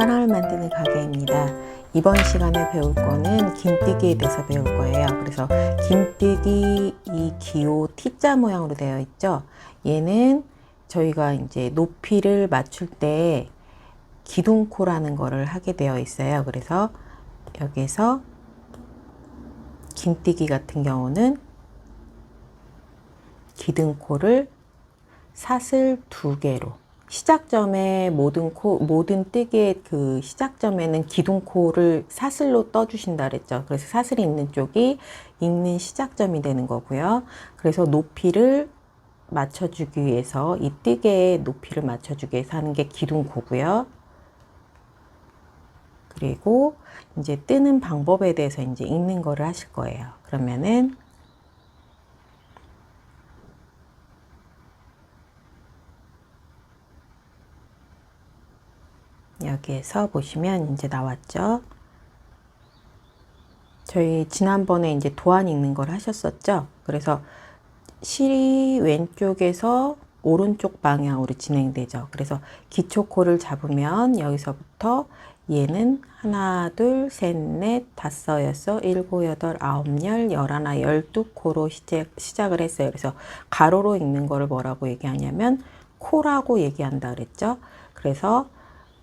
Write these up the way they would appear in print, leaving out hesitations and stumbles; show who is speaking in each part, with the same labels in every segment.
Speaker 1: 사랑을 만드는 가게입니다. 이번 시간에 배울 거는 긴뜨기에 대해서 배울 거예요. 그래서 긴뜨기 이 기호 T자 모양으로 되어 있죠. 얘는 저희가 이제 높이를 맞출 때 기둥코라는 거를 하게 되어 있어요. 그래서 여기서 긴뜨기 같은 경우는 기둥코를 사슬 2개로 시작점에 모든 뜨개의 그 시작점에는 기둥코를 사슬로 떠주신다 그랬죠. 그래서 사슬이 있는 쪽이 있는 시작점이 되는 거고요. 그래서 높이를 맞춰주기 위해서 이 뜨개의 높이를 맞춰주기 위해서 하는 게 기둥코고요. 그리고 이제 뜨는 방법에 대해서 이제 읽는 거를 하실 거예요. 그러면은 여기에서 보시면 이제 나왔죠. 저희 지난번에 이제 도안 읽는 걸 하셨었죠. 그래서 실이 왼쪽에서 오른쪽 방향으로 진행되죠. 그래서 기초코를 잡으면 여기서부터 얘는 하나, 둘, 셋, 넷, 다섯, 여섯, 일곱, 여덟, 아홉, 열, 열하나, 12코로 시작을 했어요. 그래서 가로로 읽는 거를 뭐라고 얘기하냐면 코라고 얘기한다 그랬죠. 그래서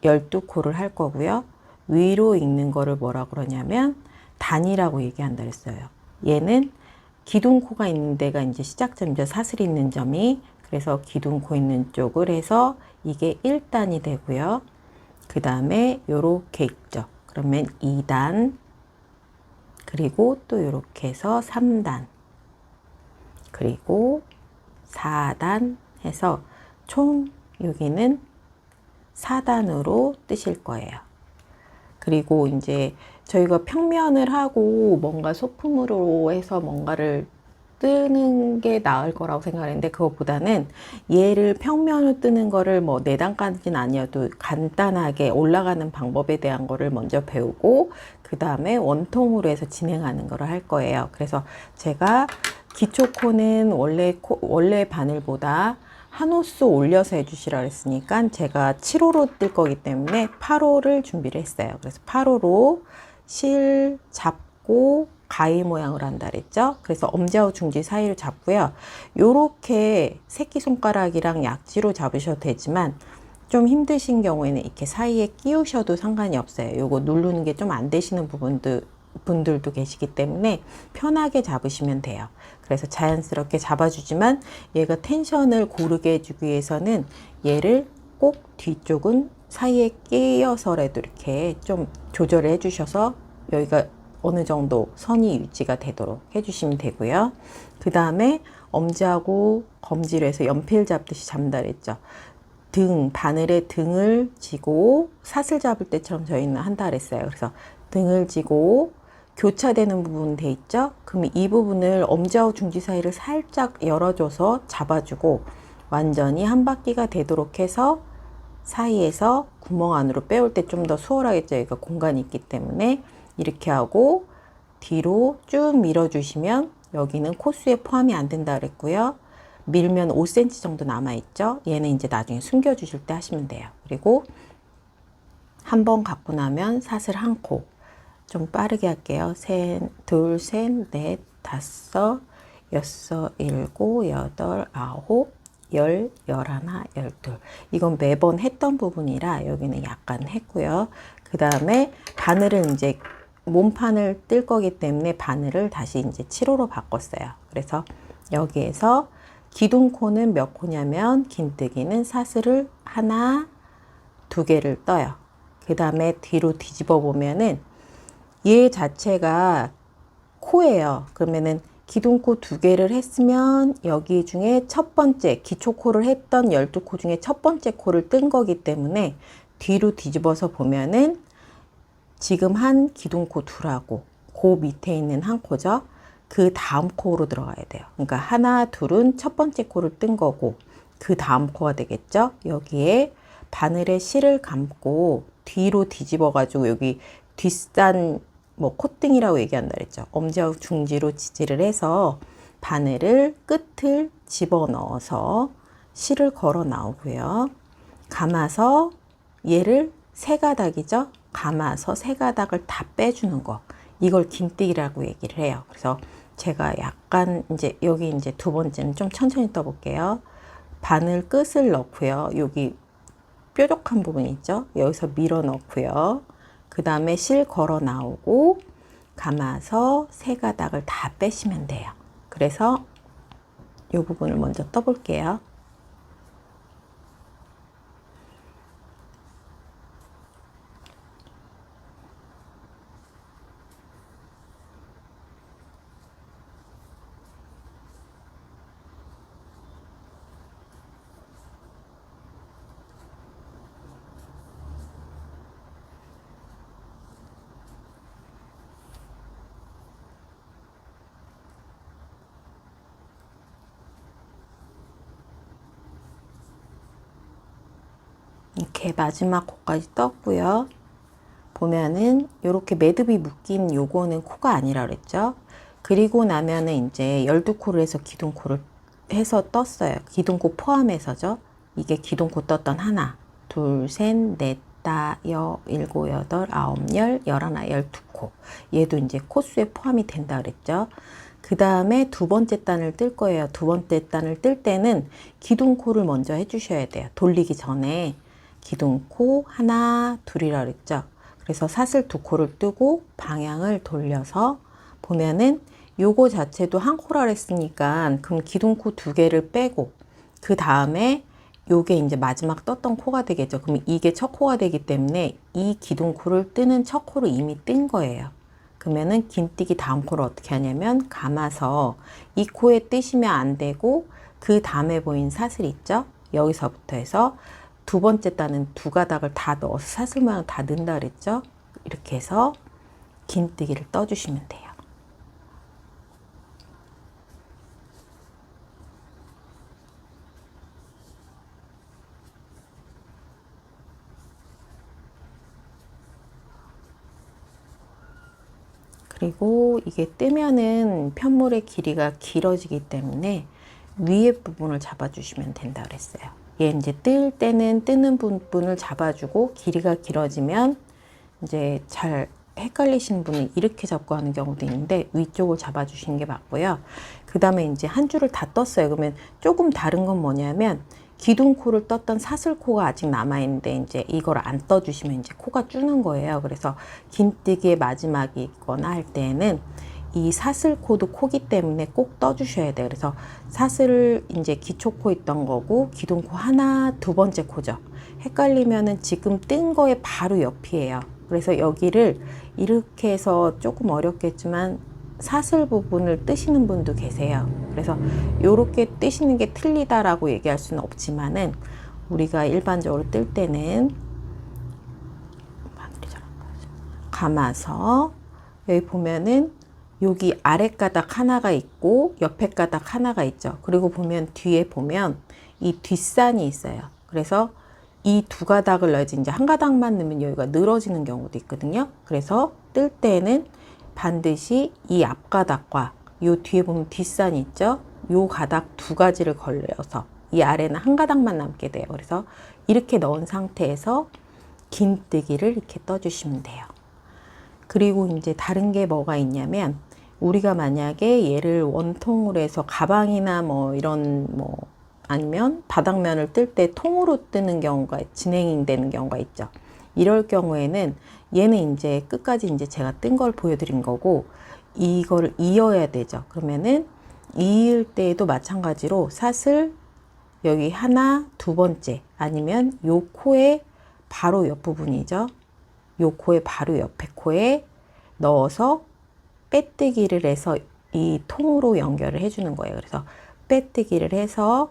Speaker 1: 12코를 할 거고요. 위로 읽는 거를 뭐라 그러냐면 단이라고 얘기한다 그랬어요. 얘는 기둥코가 있는 데가 이제 시작점이죠. 사슬이 있는 점이. 그래서 기둥코 있는 쪽을 해서 이게 1단이 되고요. 그 다음에 요렇게 있죠. 그러면 2단, 그리고 또 요렇게 해서 3단, 그리고 4단 해서 총 여기는 4단으로 뜨실 거예요. 그리고 이제 저희가 평면을 하고 뭔가 소품으로 해서 뭔가를 뜨는 게 나을 거라고 생각했는데 그것보다는 얘를 평면으로 뜨는 거를 뭐 4단까지는 아니어도 간단하게 올라가는 방법에 대한 거를 먼저 배우고 그 다음에 원통으로 해서 진행하는 거를 할 거예요. 그래서 제가 기초코는 원래 바늘보다 한 호수 올려서 해주시라 그랬으니까 제가 7호로 뜰 거기 때문에 8호를 준비를 했어요. 그래서 8호로 실 잡고 가위 모양을 한다 그랬죠. 그래서 엄지하고 중지 사이를 잡고요. 요렇게 새끼손가락이랑 약지로 잡으셔도 되지만 좀 힘드신 경우에는 이렇게 사이에 끼우셔도 상관이 없어요. 요거 누르는 게 좀 안 되시는 분들도 계시기 때문에 편하게 잡으시면 돼요. 그래서 자연스럽게 잡아주지만 얘가 텐션을 고르게 해주기 위해서는 얘를 꼭 뒤쪽은 사이에 끼어서라도 이렇게 좀 조절을 해주셔서 여기가 어느 정도 선이 유지가 되도록 해주시면 되고요. 그 다음에 엄지하고 검지로 해서 연필 잡듯이 잡는다 그랬죠. 바늘에 등을 쥐고 사슬 잡을 때처럼 저희는 한다 그랬어요. 그래서 등을 쥐고 교차되는 부분 돼 있죠? 그럼 이 부분을 엄지하고 중지 사이를 살짝 열어줘서 잡아주고 완전히 한 바퀴가 되도록 해서 사이에서 구멍 안으로 빼올 때 좀 더 수월하겠죠? 여기가 공간이 있기 때문에 이렇게 하고 뒤로 쭉 밀어주시면 여기는 코스에 포함이 안 된다 그랬고요. 밀면 5cm 정도 남아있죠? 얘는 이제 나중에 숨겨주실 때 하시면 돼요. 그리고 한 번 갖고 나면 사슬 한 코. 좀 빠르게 할게요. 둘, 셋, 넷, 다섯, 여섯, 일곱, 여덟, 아홉, 열, 열하나, 열둘. 이건 매번 했던 부분이라 여기는 약간 했고요. 그 다음에 바늘을 이제 몸판을 뜰 거기 때문에 바늘을 다시 이제 7호로 바꿨어요. 그래서 여기에서 기둥코는 몇 코냐면 긴뜨기는 사슬을 하나, 2개를 떠요. 그 다음에 뒤로 뒤집어 보면은 얘 자체가 코예요. 그러면은 기둥코 2개를 했으면 여기 중에 첫 번째 기초코를 했던 12코 중에 첫 번째 코를 뜬 거기 때문에 뒤로 뒤집어서 보면은 지금 한 기둥코 2하고 그 밑에 있는 한 코죠. 그 다음 코로 들어가야 돼요. 그러니까 하나, 둘은 첫 번째 코를 뜬 거고 그 다음 코가 되겠죠. 여기에 바늘에 실을 감고 뒤로 뒤집어 가지고 여기 뒷산 뭐 콧등이라고 얘기한다 그랬죠. 엄지하고 중지로 지지를 해서 바늘을 끝을 집어 넣어서 실을 걸어 나오고요. 감아서 얘를 세 가닥이죠. 감아서 세 가닥을 다 빼주는 거. 이걸 긴뜨기라고 얘기를 해요. 그래서 제가 약간 이제 여기 이제 두 번째는 좀 천천히 떠볼게요. 바늘 끝을 넣고요. 여기 뾰족한 부분 있죠. 여기서 밀어 넣고요. 그 다음에 실 걸어 나오고 감아서 세 가닥을 다 빼시면 돼요. 그래서 이 부분을 먼저 떠볼게요. 이렇게 마지막 코까지 떴고요. 보면은 이렇게 매듭이 묶인 요거는 코가 아니라 그랬죠. 그리고 나면은 이제 12코를 해서 기둥코를 해서 떴어요. 기둥코 포함해서죠. 이게 기둥코 떴던 하나, 둘, 셋, 넷, 다, 일곱, 여덟, 아홉, 열, 열하나, 12코. 얘도 이제 코수에 포함이 된다 그랬죠. 그 다음에 두 번째 단을 뜰 거예요. 두 번째 단을 뜰 때는 기둥코를 먼저 해주셔야 돼요. 돌리기 전에 기둥코 하나, 둘이라 그랬죠. 그래서 사슬 두 코를 뜨고 방향을 돌려서 보면은 요거 자체도 한 코라 그랬으니까 그럼 기둥코 두 개를 빼고 그 다음에 요게 이제 마지막 떴던 코가 되겠죠. 그럼 이게 첫 코가 되기 때문에 이 기둥코를 뜨는 첫 코를 이미 뜬 거예요. 그러면은 긴뜨기 다음 코를 어떻게 하냐면 감아서 이 코에 뜨시면 안 되고 그 다음에 보인 사슬 있죠? 여기서부터 해서 두 번째 단은 두 가닥을 다 넣어서 사슬 모양 다 넣는다 그랬죠? 이렇게 해서 긴뜨기를 떠주시면 돼요. 그리고 이게 뜨면은 편물의 길이가 길어지기 때문에 위에 부분을 잡아주시면 된다 그랬어요. 얘 이제 뜰 때는 뜨는 부분을 잡아주고 길이가 길어지면 이제 잘 헷갈리시는 분은 이렇게 잡고 하는 경우도 있는데 위쪽을 잡아주시는 게 맞고요. 그 다음에 이제 한 줄을 다 떴어요. 그러면 조금 다른 건 뭐냐면 기둥코를 떴던 사슬코가 아직 남아있는데 이제 이걸 안 떠주시면 이제 코가 주는 거예요. 그래서 긴뜨기의 마지막이 있거나 할 때는 이 사슬코도 코기 때문에 꼭 떠주셔야 돼요. 그래서 사슬을 이제 기초코 있던 거고 기둥코 하나, 두 번째 코죠. 헷갈리면은 지금 뜬 거에 바로 옆이에요. 그래서 여기를 이렇게 해서 조금 어렵겠지만 사슬 부분을 뜨시는 분도 계세요. 그래서 이렇게 뜨시는 게 틀리다라고 얘기할 수는 없지만은 우리가 일반적으로 뜰 때는 감아서 여기 보면은 여기 아래 가닥 하나가 있고 옆에 가닥 하나가 있죠. 그리고 보면 뒤에 보면 이 뒷산이 있어요. 그래서 이 두 가닥을 넣어야지 이제 한 가닥만 넣으면 여기가 늘어지는 경우도 있거든요. 그래서 뜰 때는 반드시 이 앞가닥과 요 뒤에 보면 뒷산이 있죠. 요 가닥 두 가지를 걸려서 이 아래는 한 가닥만 남게 돼요. 그래서 이렇게 넣은 상태에서 긴뜨기를 이렇게 떠주시면 돼요. 그리고 이제 다른 게 뭐가 있냐면 우리가 만약에 얘를 원통으로 해서 가방이나 뭐 이런 뭐 아니면 바닥면을 뜰 때 통으로 뜨는 경우가 진행되는 경우가 있죠. 이럴 경우에는 얘는 이제 끝까지 이제 제가 뜬 걸 보여드린 거고 이거를 이어야 되죠. 그러면은 이을 때에도 마찬가지로 사슬 여기 하나, 두 번째 아니면 요 코의 바로 옆 부분이죠. 요 코의 바로 옆에 코에 넣어서 빼뜨기를 해서 이 통으로 연결을 해주는 거예요. 그래서 빼뜨기를 해서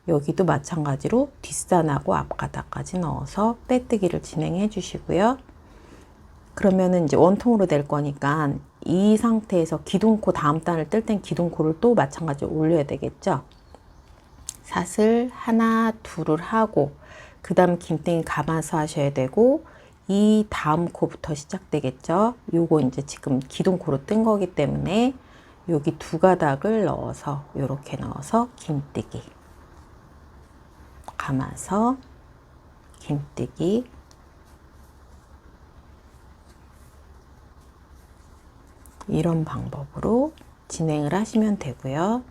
Speaker 1: 여기도 마찬가지로 뒷산하고 앞가닥까지 넣어서 빼뜨기를 진행해 주시고요. 그러면은 이제 원통으로 될 거니까 이 상태에서 기둥코 다음 단을 뜰 땐 기둥코를 또 마찬가지로 올려야 되겠죠. 사슬 하나, 둘을 하고 그 다음 긴땡이 감아서 하셔야 되고 이 다음 코부터 시작되겠죠. 요거 이제 지금 기둥코로 뜬 거기 때문에 여기 두 가닥을 넣어서 이렇게 넣어서 긴뜨기 감아서 긴뜨기 이런 방법으로 진행을 하시면 되고요.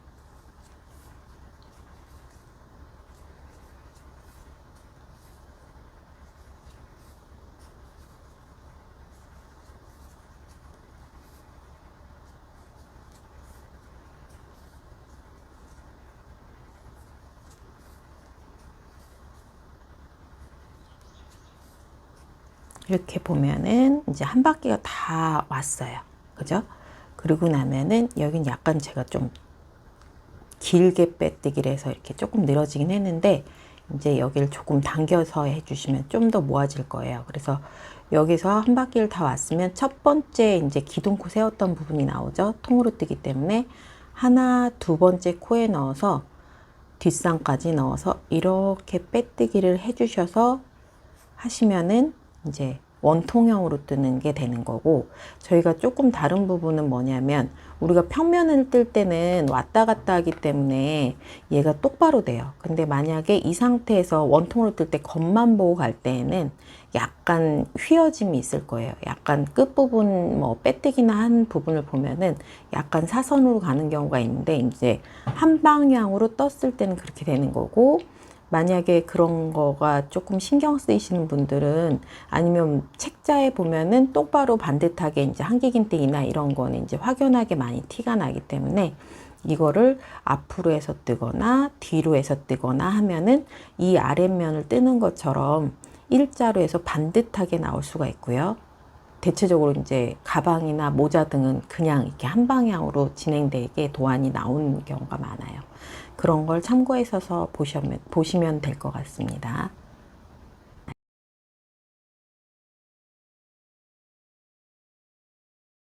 Speaker 1: 이렇게 보면은 이제 한 바퀴가 다 왔어요. 그죠? 그리고 나면은 여긴 약간 제가 좀 길게 빼뜨기를 해서 이렇게 조금 늘어지긴 했는데 이제 여기를 조금 당겨서 해주시면 좀 더 모아질 거예요. 그래서 여기서 한 바퀴를 다 왔으면 첫 번째 이제 기둥코 세웠던 부분이 나오죠. 통으로 뜨기 때문에 하나, 두 번째 코에 넣어서 뒷상까지 넣어서 이렇게 빼뜨기를 해주셔서 하시면은 이제 원통형으로 뜨는 게 되는 거고, 저희가 조금 다른 부분은 뭐냐면 우리가 평면을 뜰 때는 왔다 갔다 하기 때문에 얘가 똑바로 돼요. 근데 만약에 이 상태에서 원통으로 뜰 때 겉만 보고 갈 때에는 약간 휘어짐이 있을 거예요. 약간 끝부분 뭐 빼뜨기나 한 부분을 보면은 약간 사선으로 가는 경우가 있는데, 이제 한 방향으로 떴을 때는 그렇게 되는 거고, 만약에 그런 거가 조금 신경 쓰이시는 분들은, 아니면 책자에 보면은 똑바로 반듯하게 이제 한길긴뜨기나 이런 거는 이제 확연하게 많이 티가 나기 때문에 이거를 앞으로 해서 뜨거나 뒤로 해서 뜨거나 하면은 이 아랫면을 뜨는 것처럼 일자로 해서 반듯하게 나올 수가 있고요. 대체적으로 이제 가방이나 모자 등은 그냥 이렇게 한 방향으로 진행되게 도안이 나오는 경우가 많아요. 그런 걸 참고해서 보시면 될 것 같습니다.